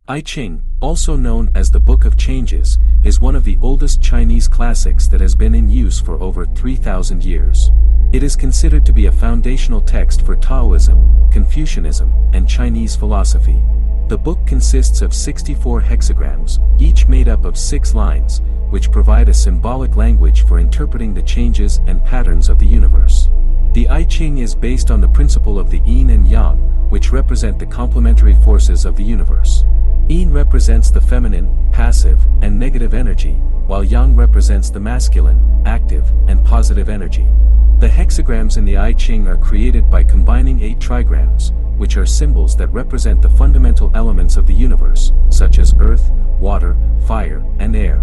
I-Ching, also known as the Book of Changes, is one of the oldest Chinese classics that has been in use for over 3,000 years. It is considered to be a foundational text for Taoism, Confucianism, and Chinese philosophy. The book consists of 64 hexagrams, each made up of 6 lines, which provide a symbolic language for interpreting the changes and patterns of the universe. The I-Ching is based on the principle of the yin and yang, which represent the complementary forces of the universe. Yin represents the feminine, passive, and negative energy, while yang represents the masculine, active, and positive energy. The hexagrams in the I-Ching are created by combining 8 trigrams, which are symbols that represent the fundamental elements of the universe, such as earth, water, fire, and air.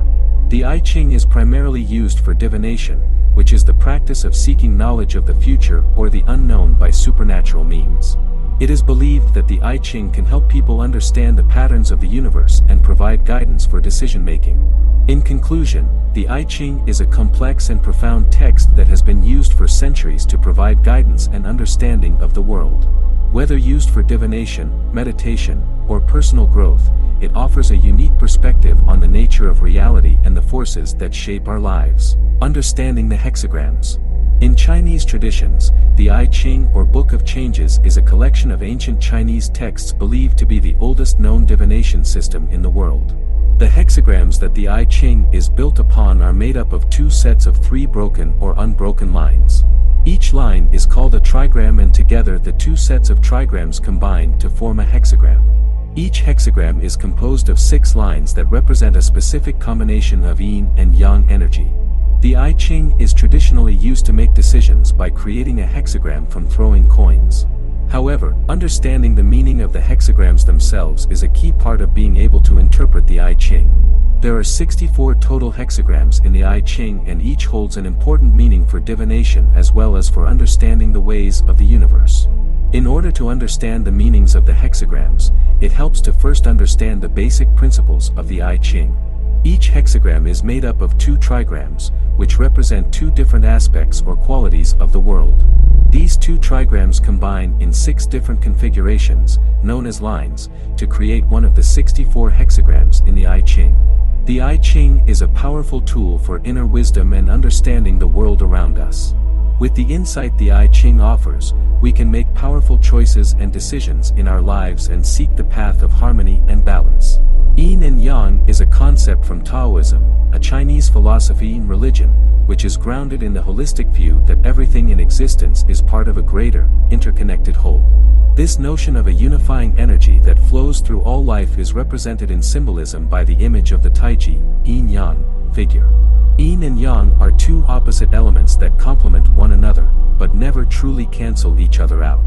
The I-Ching is primarily used for divination, which is the practice of seeking knowledge of the future or the unknown by supernatural means. It is believed that the I-Ching can help people understand the patterns of the universe and provide guidance for decision-making. In conclusion, the I-Ching is a complex and profound text that has been used for centuries to provide guidance and understanding of the world. Whether used for divination, meditation, or personal growth, it offers a unique perspective on the nature of reality and the forces that shape our lives. Understanding the hexagrams. In Chinese traditions, the I-Ching or Book of Changes is a collection of ancient Chinese texts believed to be the oldest known divination system in the world. The hexagrams that the I-Ching is built upon are made up of 2 sets of 3 broken or unbroken lines. Each line is called a trigram, and together the 2 sets of trigrams combine to form a hexagram. Each hexagram is composed of 6 lines that represent a specific combination of yin and yang energy. The I-Ching is traditionally used to make decisions by creating a hexagram from throwing coins. However, understanding the meaning of the hexagrams themselves is a key part of being able to interpret the I-Ching. There are 64 total hexagrams in the I-Ching, and each holds an important meaning for divination as well as for understanding the ways of the universe. In order to understand the meanings of the hexagrams, it helps to first understand the basic principles of the I-Ching. Each hexagram is made up of 2 trigrams, which represent 2 different aspects or qualities of the world. These 2 trigrams combine in 6 different configurations, known as lines, to create one of the 64 hexagrams in the I-Ching. The I-Ching is a powerful tool for inner wisdom and understanding the world around us. With the insight the I-Ching offers, we can make powerful choices and decisions in our lives and seek the path of harmony and balance. Yin and Yang is a concept from Taoism, a Chinese philosophy and religion, which is grounded in the holistic view that everything in existence is part of a greater, interconnected whole. This notion of a unifying energy that flows through all life is represented in symbolism by the image of the Taiji, yin-yang, figure. Yin and Yang are 2 opposite elements that complement one another, but never truly cancel each other out.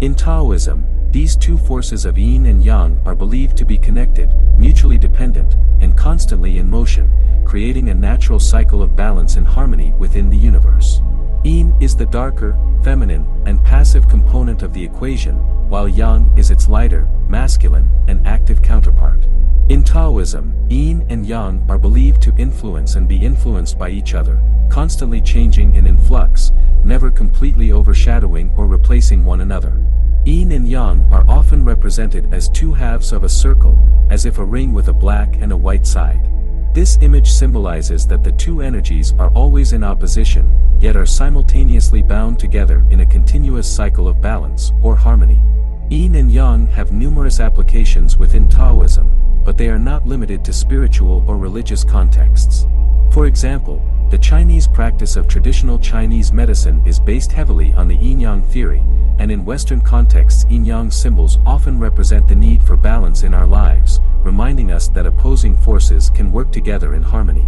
In Taoism, these 2 forces of yin and yang are believed to be connected, mutually dependent, and constantly in motion, creating a natural cycle of balance and harmony within the universe. Yin is the darker, feminine, and passive component of the equation, while yang is its lighter, masculine, and active counterpart. In Taoism, yin and yang are believed to influence and be influenced by each other, constantly changing and in flux, never completely overshadowing or replacing one another. Yin and yang are often represented as 2 halves of a circle, as if a ring with a black and a white side. This image symbolizes that the 2 energies are always in opposition, yet are simultaneously bound together in a continuous cycle of balance or harmony. Yin and yang have numerous applications within Taoism, but they are not limited to spiritual or religious contexts. For example, the Chinese practice of traditional Chinese medicine is based heavily on the yin-yang theory, and in Western contexts yin-yang symbols often represent the need for balance in our lives, reminding us that opposing forces can work together in harmony.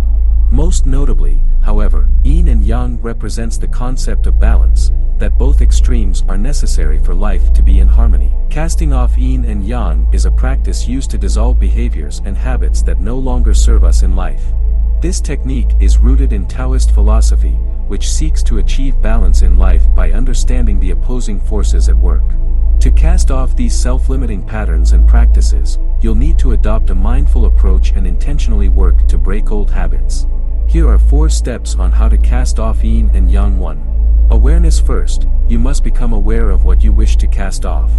Most notably, however, yin and yang represents the concept of balance, that both extremes are necessary for life to be in harmony. Casting off yin and yang is a practice used to dissolve behaviors and habits that no longer serve us in life. This technique is rooted in Taoist philosophy, which seeks to achieve balance in life by understanding the opposing forces at work. To cast off these self-limiting patterns and practices, you'll need to adopt a mindful approach and intentionally work to break old habits. Here are 4 steps on how to cast off yin and yang. 1. Awareness. First, you must become aware of what you wish to cast off.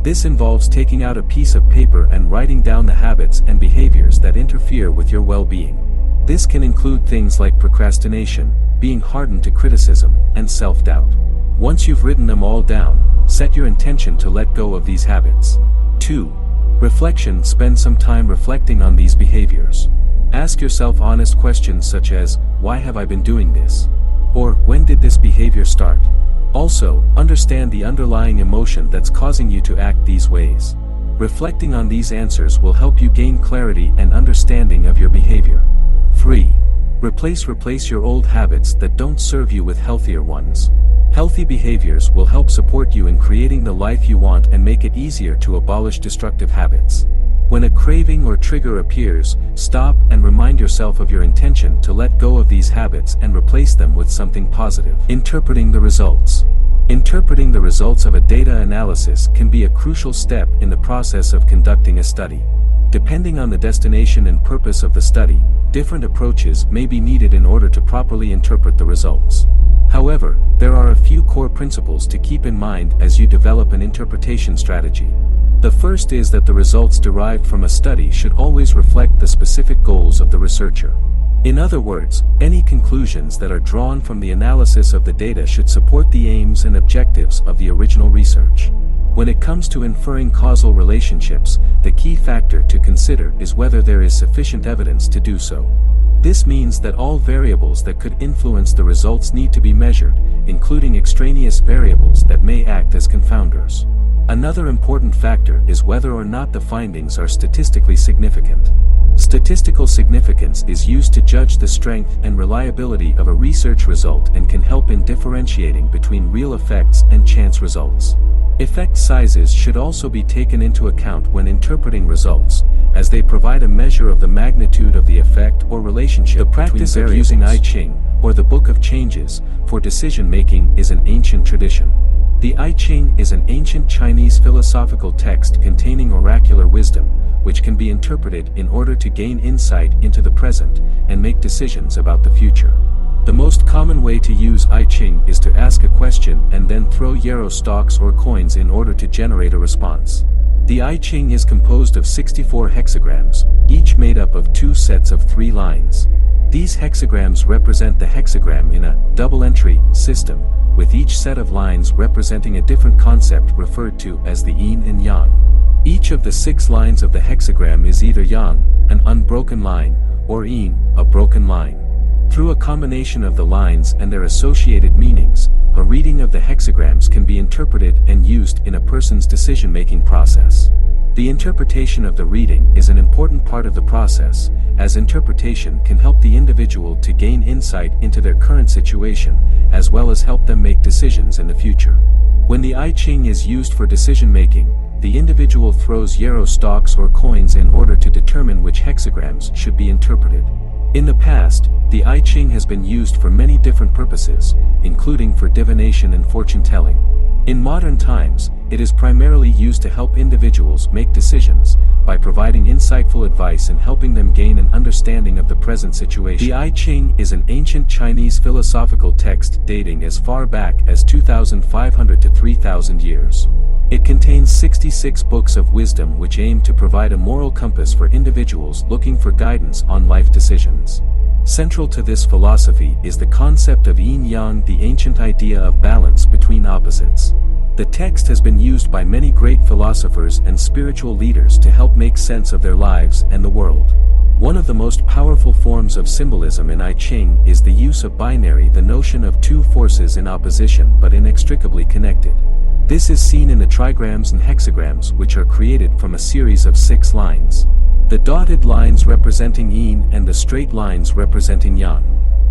This involves taking out a piece of paper and writing down the habits and behaviors that interfere with your well-being. This can include things like procrastination, being hardened to criticism, and self-doubt. Once you've written them all down, set your intention to let go of these habits. 2. Reflection. Spend some time reflecting on these behaviors. Ask yourself honest questions such as, why have I been doing this? Or, when did this behavior start? Also, understand the underlying emotion that's causing you to act these ways. Reflecting on these answers will help you gain clarity and understanding of your behavior. 3. Replace your old habits that don't serve you with healthier ones. Healthy behaviors will help support you in creating the life you want and make it easier to abolish destructive habits. When a craving or trigger appears, stop and remind yourself of your intention to let go of these habits and replace them with something positive. Interpreting the results. Interpreting the results of a data analysis can be a crucial step in the process of conducting a study. Depending on the destination and purpose of the study, different approaches may be needed in order to properly interpret the results. However, there are a few core principles to keep in mind as you develop an interpretation strategy. The first is that the results derived from a study should always reflect the specific goals of the researcher. In other words, any conclusions that are drawn from the analysis of the data should support the aims and objectives of the original research. When it comes to inferring causal relationships, the key factor to consider is whether there is sufficient evidence to do so. This means that all variables that could influence the results need to be measured, including extraneous variables that may act as confounders. Another important factor is whether or not the findings are statistically significant. Statistical significance is used to judge the strength and reliability of a research result and can help in differentiating between real effects and chance results. Effect sizes should also be taken into account when interpreting results, as they provide a measure of the magnitude of the effect or relationship. The practice of using I-Ching, or the Book of Changes, for decision-making is an ancient tradition. The I-Ching is an ancient Chinese philosophical text containing oracular wisdom, which can be interpreted in order to gain insight into the present and make decisions about the future. The most common way to use I-Ching is to ask a question and then throw yarrow stalks or coins in order to generate a response. The I-Ching is composed of 64 hexagrams, each made up of 2 sets of 3 lines. These hexagrams represent the hexagram in a double-entry system, with each set of lines representing a different concept referred to as the yin and yang. Each of the 6 lines of the hexagram is either yang, an unbroken line, or yin, a broken line. Through a combination of the lines and their associated meanings, a reading of the hexagrams can be interpreted and used in a person's decision-making process. The interpretation of the reading is an important part of the process, as interpretation can help the individual to gain insight into their current situation, as well as help them make decisions in the future. When the I-Ching is used for decision-making, the individual throws yarrow stalks or coins in order to determine which hexagrams should be interpreted. In the past, the I-Ching has been used for many different purposes, including for divination and fortune-telling. In modern times, it is primarily used to help individuals make decisions, by providing insightful advice and helping them gain an understanding of the present situation. The I-Ching is an ancient Chinese philosophical text dating as far back as 2,500 to 3,000 years. It contains 66 books of wisdom which aim to provide a moral compass for individuals looking for guidance on life decisions. Central to this philosophy is the concept of yin-yang, the ancient idea of balance between opposites. The text has been used by many great philosophers and spiritual leaders to help make sense of their lives and the world. One of the most powerful forms of symbolism in I-Ching is the use of binary, the notion of 2 forces in opposition but inextricably connected. This is seen in the trigrams and hexagrams, which are created from a series of 6 lines. The dotted lines representing yin and the straight lines representing yang.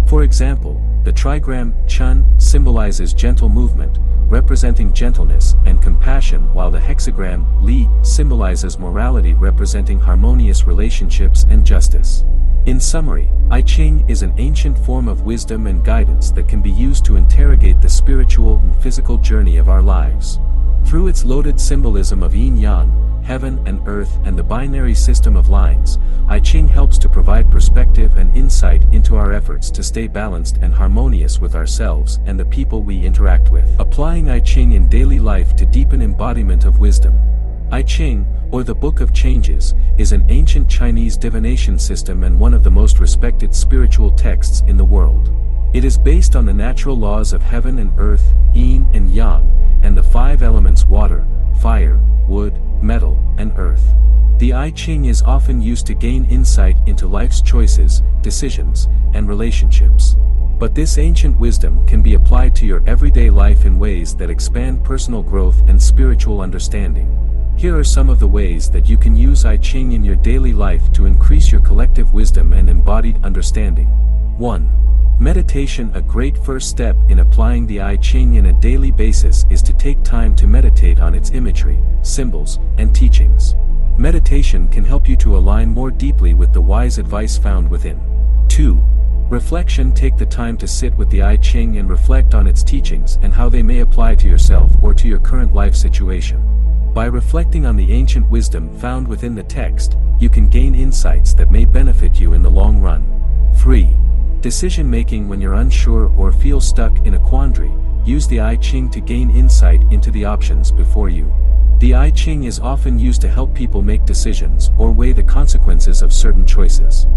For example, the trigram chun symbolizes gentle movement, representing gentleness and compassion, while the hexagram li symbolizes morality, representing harmonious relationships and justice. In summary, I-Ching is an ancient form of wisdom and guidance that can be used to interrogate the spiritual and physical journey of our lives. Through its loaded symbolism of yin-yang, heaven and earth, and the binary system of lines, I-Ching helps to provide perspective and insight into our efforts to stay balanced and harmonious with ourselves and the people we interact with. Applying I-Ching in daily life to deepen embodiment of wisdom. I-Ching, or the Book of Changes, is an ancient Chinese divination system and one of the most respected spiritual texts in the world. It is based on the natural laws of heaven and earth, yin and yang, and the five elements water, fire, wood, metal, and earth. The I-Ching is often used to gain insight into life's choices, decisions, and relationships. But this ancient wisdom can be applied to your everyday life in ways that expand personal growth and spiritual understanding. Here are some of the ways that you can use I-Ching in your daily life to increase your collective wisdom and embodied understanding. 1. Meditation. A great first step in applying the I-Ching in a daily basis is to take time to meditate on its imagery, symbols, and teachings. Meditation can help you to align more deeply with the wise advice found within. 2. Reflection. Take the time to sit with the I-Ching and reflect on its teachings and how they may apply to yourself or to your current life situation. By reflecting on the ancient wisdom found within the text, you can gain insights that may benefit you in the long run. 3. Decision making. When you're unsure or feel stuck in a quandary, use the I-Ching to gain insight into the options before you. The I-Ching is often used to help people make decisions or weigh the consequences of certain choices.